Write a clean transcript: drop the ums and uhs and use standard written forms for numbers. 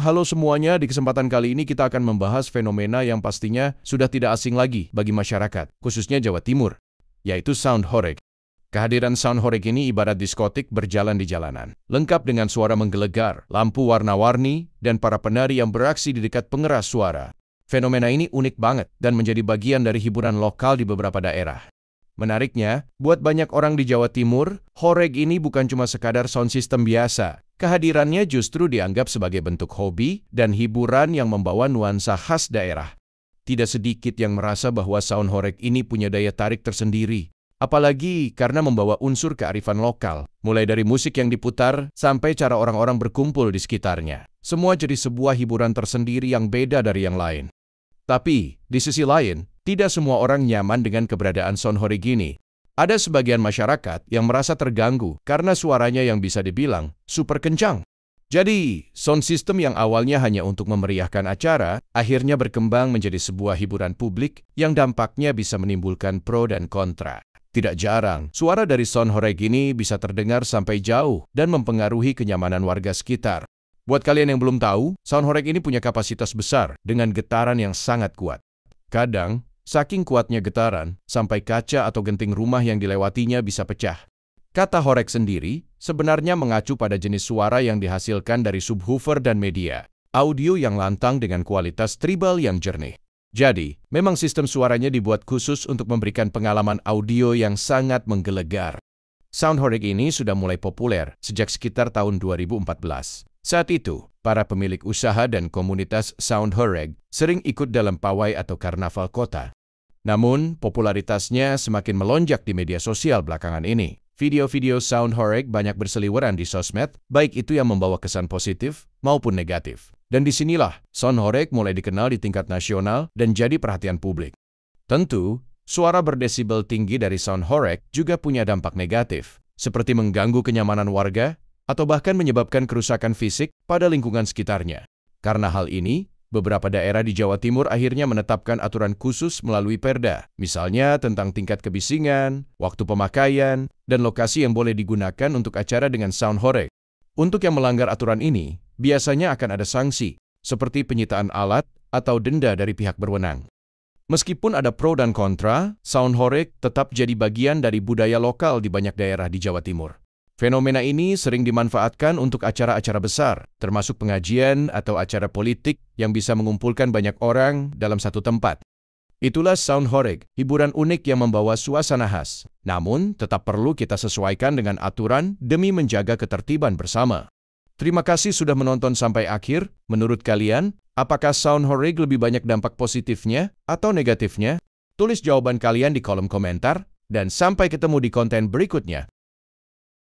halo semuanya. Di kesempatan kali ini kita akan membahas fenomena yang pastinya sudah tidak asing lagi bagi masyarakat, khususnya Jawa Timur, yaitu sound horeg. Kehadiran sound horeg ini ibarat diskotik berjalan di jalanan, lengkap dengan suara menggelegar, lampu warna-warni, dan para penari yang beraksi di dekat pengeras suara. Fenomena ini unik banget dan menjadi bagian dari hiburan lokal di beberapa daerah. Menariknya, buat banyak orang di Jawa Timur, horeg ini bukan cuma sekadar sound system biasa. Kehadirannya justru dianggap sebagai bentuk hobi dan hiburan yang membawa nuansa khas daerah. Tidak sedikit yang merasa bahwa sound horeg ini punya daya tarik tersendiri. Apalagi karena membawa unsur kearifan lokal, mulai dari musik yang diputar sampai cara orang-orang berkumpul di sekitarnya. Semua jadi sebuah hiburan tersendiri yang beda dari yang lain. Tapi, di sisi lain, tidak semua orang nyaman dengan keberadaan sound horeg ini. Ada sebagian masyarakat yang merasa terganggu karena suaranya yang bisa dibilang super kencang. Jadi, sound system yang awalnya hanya untuk memeriahkan acara, akhirnya berkembang menjadi sebuah hiburan publik yang dampaknya bisa menimbulkan pro dan kontra. Tidak jarang, suara dari sound horeg ini bisa terdengar sampai jauh dan mempengaruhi kenyamanan warga sekitar. Buat kalian yang belum tahu, sound horeg ini punya kapasitas besar dengan getaran yang sangat kuat. Kadang, saking kuatnya getaran, sampai kaca atau genting rumah yang dilewatinya bisa pecah. Kata horeg sendiri sebenarnya mengacu pada jenis suara yang dihasilkan dari subwoofer dan media audio yang lantang dengan kualitas tribal yang jernih. Jadi, memang sistem suaranya dibuat khusus untuk memberikan pengalaman audio yang sangat menggelegar. Sound horeg ini sudah mulai populer sejak sekitar tahun 2014. Saat itu, para pemilik usaha dan komunitas sound horeg sering ikut dalam pawai atau karnaval kota. Namun, popularitasnya semakin melonjak di media sosial belakangan ini. Video-video sound horeg banyak berseliweran di sosmed, baik itu yang membawa kesan positif maupun negatif. Dan disinilah, sound horeg mulai dikenal di tingkat nasional dan jadi perhatian publik. Tentu, suara berdesibel tinggi dari sound horeg juga punya dampak negatif, seperti mengganggu kenyamanan warga, atau bahkan menyebabkan kerusakan fisik pada lingkungan sekitarnya. Karena hal ini, beberapa daerah di Jawa Timur akhirnya menetapkan aturan khusus melalui Perda, misalnya tentang tingkat kebisingan, waktu pemakaian, dan lokasi yang boleh digunakan untuk acara dengan sound horeg. Untuk yang melanggar aturan ini, biasanya akan ada sanksi, seperti penyitaan alat atau denda dari pihak berwenang. Meskipun ada pro dan kontra, sound horeg tetap jadi bagian dari budaya lokal di banyak daerah di Jawa Timur. Fenomena ini sering dimanfaatkan untuk acara-acara besar, termasuk pengajian atau acara politik yang bisa mengumpulkan banyak orang dalam satu tempat. Itulah sound horeg, hiburan unik yang membawa suasana khas. Namun, tetap perlu kita sesuaikan dengan aturan demi menjaga ketertiban bersama. Terima kasih sudah menonton sampai akhir. Menurut kalian, apakah sound horeg lebih banyak dampak positifnya atau negatifnya? Tulis jawaban kalian di kolom komentar, dan sampai ketemu di konten berikutnya.